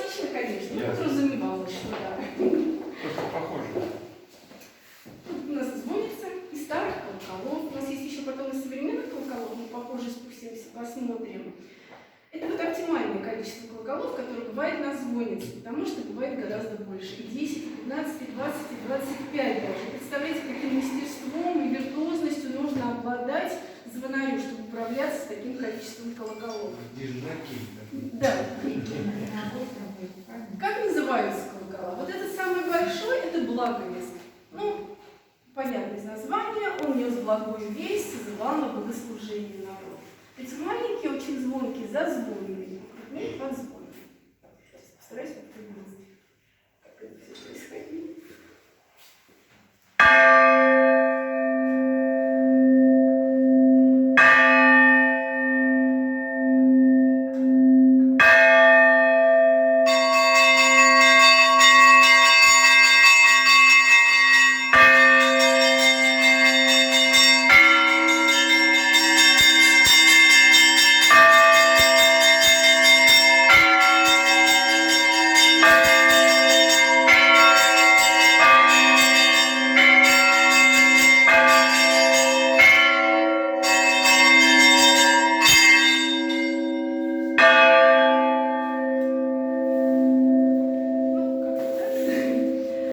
логично, конечно, но подразумевалось, что да. Что-то похоже. Тут у нас звонится из старых колоколов. У нас есть еще потом из современных колоколов, мы попозже спустимся, посмотрим. Это вот оптимальное количество колоколов, которое бывает на звоннице, потому что бывает гораздо больше. И 10, и 15, и 20, и 25 даже. Представляете, каким мастерством и виртуозностью нужно обладать звонарю, чтобы управляться с таким количеством колоколов. Да. Как называются колокола? Вот этот самый большой, это благовест. Ну, понятно из названия, он нес благую весть, созывал на богослужение народ. Эти маленькие, очень звонкие, зазвонные.